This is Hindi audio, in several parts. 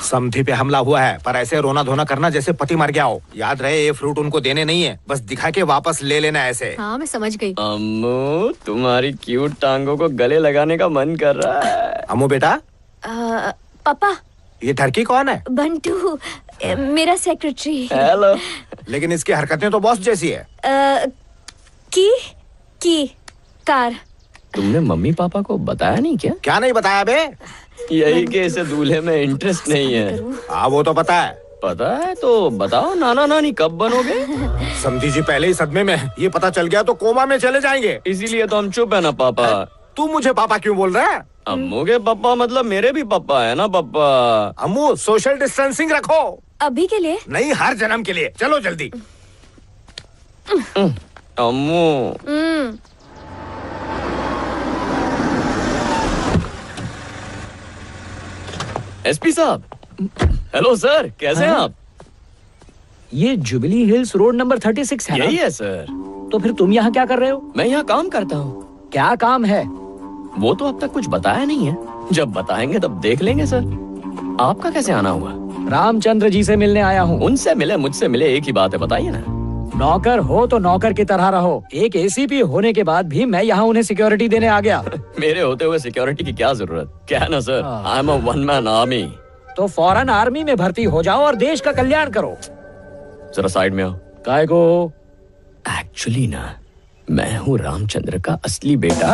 समधी पे हमला हुआ है, पर ऐसे रोना धोना करना जैसे पति मर गया हो। याद रहे ये फ्रूट उनको देने नहीं है, बस दिखा के वापस ले लेना ऐसे। हाँ मैं समझ गई। अम्मू तुम्हारी क्यूट टांगों को गले लगाने का मन कर रहा है। अम्मू बेटा। पापा। ये टर्की कौन है? बंटू, मेरा सेक्रेटरी। हेलो। लेकिन इसकी हरकतें तो बॉस जैसी है। की कार। तुमने मम्मी पापा को बताया नहीं क्या? क्या नहीं बताया बे? यही कि इसे दूल्हे में इंटरेस्ट नहीं है। हाँ वो तो पता है। पता है तो बताओ नाना नानी कब बनोगे? समधी जी पहले ही सदमे में है। ये पता चल गया तो कोमा में चले जाएंगे। इसीलिए तो हम चुप है ना पापा। तू मुझे पापा क्यों बोल रहा है? अम्मू के पापा मतलब मेरे भी पापा है ना पापा। अम्मू सोशल डिस्टेंसिंग रखो। अभी के लिए नहीं, हर जन्म के लिए। चलो जल्दी। अम्मू। एसपी साहब। हेलो सर, कैसे हैं आप? ये जुबिली हिल्स रोड नंबर 36 है ना? यही है सर। तो फिर तुम यहाँ क्या कर रहे हो? मैं यहाँ काम करता हूँ। क्या काम है? वो तो अब तक कुछ बताया नहीं है, जब बताएंगे तब देख लेंगे सर। आपका कैसे आना हुआ? रामचंद्र जी से मिलने आया हूँ। उनसे मिले मुझसे मिले एक ही बात है, बताइए ना। नौकर हो तो नौकर की तरह रहो। एक एसीपी होने के बाद भी मैं यहाँ उन्हें सिक्योरिटी देने आ गया। मेरे होते हुए सिक्योरिटी की क्या जरूरत? क्या है ना sir, I am a one man army. तो फौरन आर्मी में भर्ती हो जाओ और देश का कल्याण करो। जरा साइड में आओ। काय को? एक्चुअली ना, मैं हूँ रामचंद्र का असली बेटा।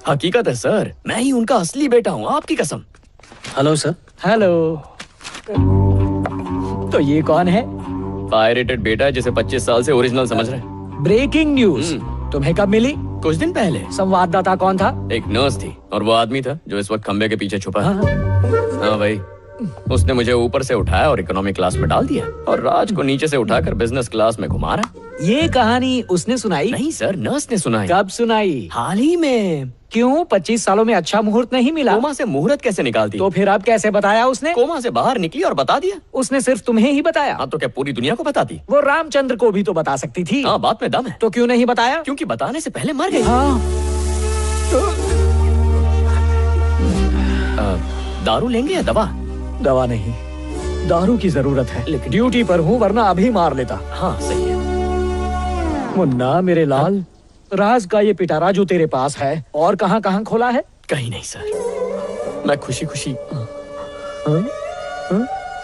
हकीकत है सर, मैं ही उनका असली बेटा हूँ, आपकी कसम। Hello sir. हेलो। तो ये कौन है? पायरेटेड बेटा है जिसे 25 साल से ओरिजिनल समझ रहे हैं। ब्रेकिंग न्यूज तुम्हें कब मिली? कुछ दिन पहले। संवाददाता कौन था? एक नर्स थी और वो आदमी था जो इस वक्त खंबे के पीछे छुपा है। हाँ भाई, उसने मुझे ऊपर से उठाया और इकोनॉमिक क्लास में डाल दिया और राज को नीचे से उठाकर बिजनेस क्लास में घुमा रहा। ये कहानी उसने सुनाई? नहीं सर, नर्स ने सुनाई। कब सुनाई? हाल ही में। क्यों? 25 सालों में अच्छा मुहूर्त नहीं मिला? कोमा से मुहूर्त कैसे निकालती? तो फिर अब कैसे बताया उसने? कोमा से बाहर निकली और बता दिया। उसने सिर्फ तुम्हें ही बताया? हाँ तो क्या पूरी दुनिया को बताती? वो रामचंद्र को भी तो बता सकती थी। हाँ, बात में दम है। तो क्यों नहीं बताया? क्योंकि बताने से पहले मर गई। हाँ। दारू लेंगे या दवा? दवा नहीं, दारू की जरूरत है। लेकिन ड्यूटी पर हूँ, वरना अभी मार लेता। हाँ सही है। मुन्ना मेरे लाल, राज का ये पिटारा जो तेरे पास है और कहाँ कहाँ खोला है? कहीं नहीं सर, मैं खुशी खुशी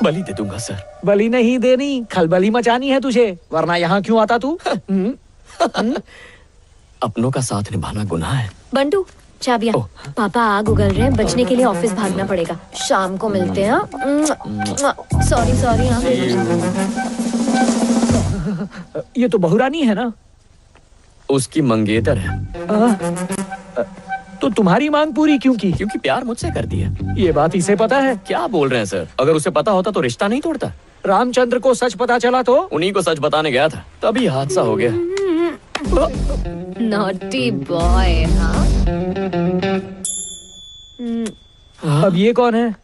बलि दे दूंगा सर। बलि नहीं देनी, खलबली मचानी है तुझे, वरना यहाँ क्यों आता तू? अपनों का साथ निभाना गुनाह है। बंटू, चाबियां। पापा आग उगल रहे हैं, बचने के लिए ऑफिस भागना पड़ेगा। शाम को मिलते हैं। Sorry sorry. ये तो बहुरानी है ना? उसकी मंगेतर है। तो तुम्हारी मांग पूरी क्यों की? क्योंकि प्यार मुझसे करती है। ये बात इसे पता है? क्या बोल रहे हैं सर? अगर उसे पता होता तो रिश्ता नहीं तोड़ता। रामचंद्र को सच पता चला तो? उन्हीं को सच बताने गया था, तभी हादसा हो गया। Naughty boy. अब ये कौन है?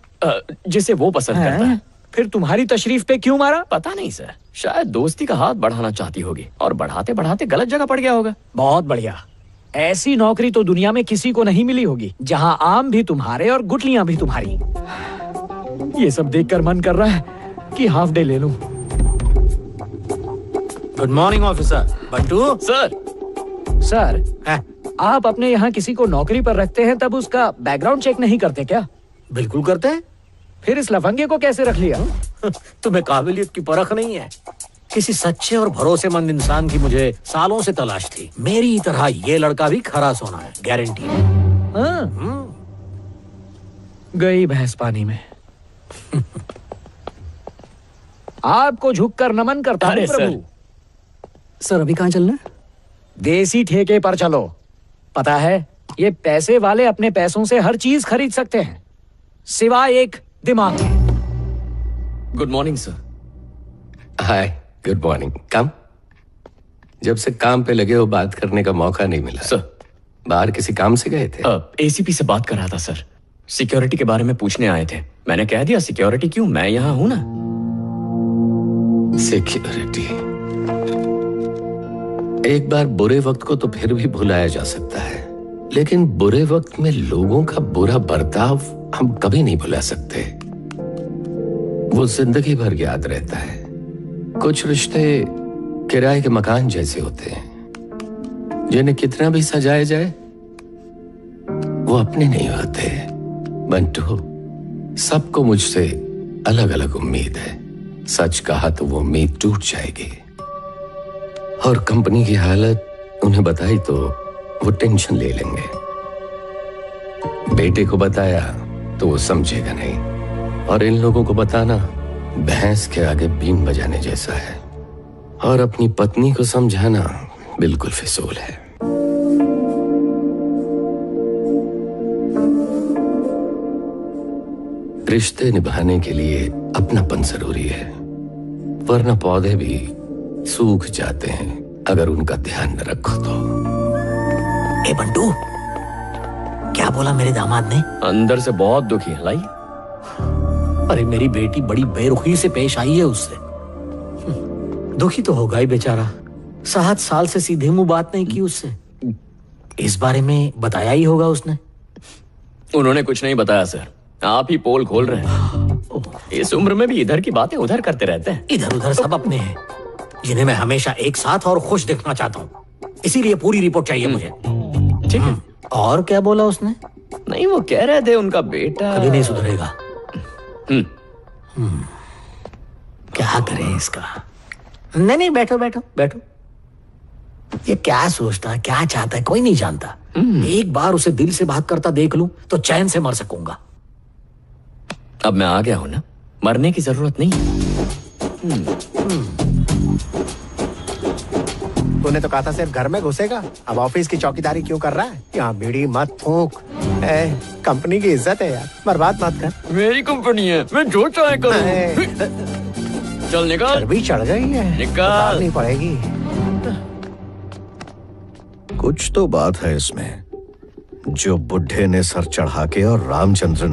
जिसे वो पसंद करता है। फिर तुम्हारी तशरीफ पे क्यों मारा? पता नहीं सर, शायद दोस्ती का हाथ बढ़ाना चाहती होगी और बढ़ाते बढ़ाते गलत जगह पड़ गया होगा। बहुत बढ़िया। ऐसी नौकरी तो दुनिया में किसी को नहीं मिली होगी, जहाँ आम भी तुम्हारे और गुटलियां भी तुम्हारी। ये सब देखकर मन कर रहा है कि हाफ डे ले लूं। Good morning officer. Bantu. Sir. Sir, आप अपने यहाँ किसी को नौकरी पर रखते हैं तब उसका बैकग्राउंड चेक नहीं करते क्या? बिल्कुल करते हैं। फिर इस लफंगे को कैसे रख लिया? तुम्हें काबिलियत की परख नहीं है। किसी सच्चे और भरोसेमंद इंसान की मुझे सालों से तलाश थी। मेरी तरह ये लड़का भी खरा सोना है, गारंटी है। गई भैंस पानी में। आपको झुककर नमन करता हूं प्रभु। सर अभी कहाँ चलना है? देसी ठेके पर चलो। पता है, ये पैसे वाले अपने पैसों से हर चीज खरीद सकते हैं, सिवाय एक दिमाग के। Good morning sir. Hi, good morning. Come. जब से काम पे लगे हो बात करने का मौका नहीं मिला। सर, बाहर किसी काम से गए थे? एसीपी से बात कर रहा था सर। सिक्योरिटी के बारे में पूछने आए थे। मैंने कह दिया सिक्योरिटी क्यों, मैं यहाँ हूँ ना। सिक्योरिटी? एक बार बुरे वक्त को तो फिर भी भुलाया जा सकता है, लेकिन बुरे वक्त में लोगों का बुरा बर्ताव हम कभी नहीं भुला सकते। वो जिंदगी भर याद रहता है। कुछ रिश्ते किराए के मकान जैसे होते हैं, जिन्हें कितना भी सजाया जाए वो अपने नहीं होते। बंटू, सबको मुझसे अलग अलग उम्मीद है। सच कहा तो वो उम्मीद टूट जाएगी, और कंपनी की हालत उन्हें बताई तो वो टेंशन ले लेंगे। बेटे को बताया तो वो समझेगा नहीं, और इन लोगों को बताना भैंस के आगे बीन बजाने जैसा है, और अपनी पत्नी को समझाना बिल्कुल फिजूल है। रिश्ते निभाने के लिए अपनापन जरूरी है, वरना पौधे भी सूख जाते हैं अगर उनका ध्यान न रखो तो। ए बंटू, क्या बोला मेरे दामाद ने? अंदर से बहुत दुखी है। लाई। अरे मेरी बेटी बड़ी बेरुखी से पेश आई है उससे। दुखी तो होगा ही बेचारा। 7 साल से सीधे मुंह बात नहीं की उससे। इस बारे में बताया ही होगा उसने। उन्होंने कुछ नहीं बताया सर, आप ही पोल खोल रहे हैं। इस उम्र में भी इधर की बातें उधर करते रहते हैं। इधर उधर सब अपने हैं, जिन्हें मैं हमेशा एक साथ और खुश देखना चाहता हूँ। इसीलिए पूरी रिपोर्ट चाहिए मुझे। ठीक है। और क्या बोला उसने? नहीं, वो कह रहे थे उनका बेटा कभी नहीं सुधरेगा। क्या करें इसका? नहीं, बैठो बैठो बैठो। ये क्या सोचता है, क्या चाहता है, कोई नहीं जानता। एक बार उसे दिल से बात करता देख लूं तो चैन से मर सकूंगा। अब मैं आ गया हूं ना, मरने की जरूरत नहीं। तूने तो कहा था सिर्फ घर में घुसेगा, अब ऑफिस की चौकीदारी क्यों कर रहा है? यहाँ बीड़ी मत फूंक। कंपनी की इज्जत है यार, बर्बाद मत कर। मेरी कंपनी है, मैं जो चाहे करूं। चल निकाल। चर्बी चढ़ गई है, निकाल। नहीं पड़ेगी। कुछ तो बात है इसमें। जो बुढ़े ने सर चढ़ा के और रामचंद्र ने